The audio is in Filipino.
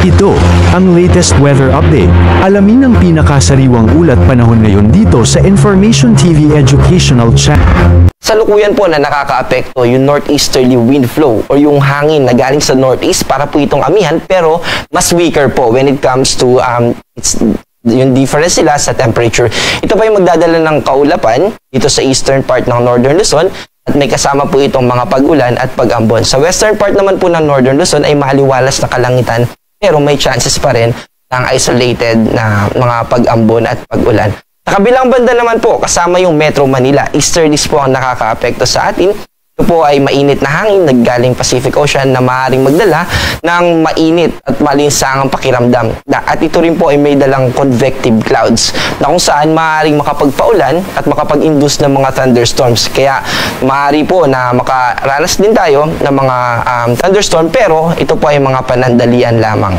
Ito, ang latest weather update. Alamin ang pinakasariwang ulat panahon ngayon dito sa Information TV Educational Channel. Salukuyan po na nakakaapekto yung northeasterly wind flow o yung hangin na galing sa northeast para po itong amihan, pero mas weaker po when it comes to yung difference nila sa temperature. Ito pa yung magdadala ng kaulapan dito sa eastern part ng Northern Luzon at may kasama po itong mga pag-ulan at pag-ambon. Sa western part naman po ng Northern Luzon ay maliwalas na kalangitan pero may chances pa rin ng isolated na mga pag-ambon at pag-ulan. Sa kabilang banda naman po, kasama yung Metro Manila. Easterlies po ang nakakaapekto sa atin. Ito po ay mainit na hangin naggaling Pacific Ocean na maaaring magdala ng mainit at malinsangang pakiramdam. At ito rin po ay may dalang convective clouds na kung saan maaaring makapagpaulan at makapag-induce ng mga thunderstorms. Kaya maaari po na makaranas din tayo ng mga thunderstorm pero ito po ay mga panandalian lamang.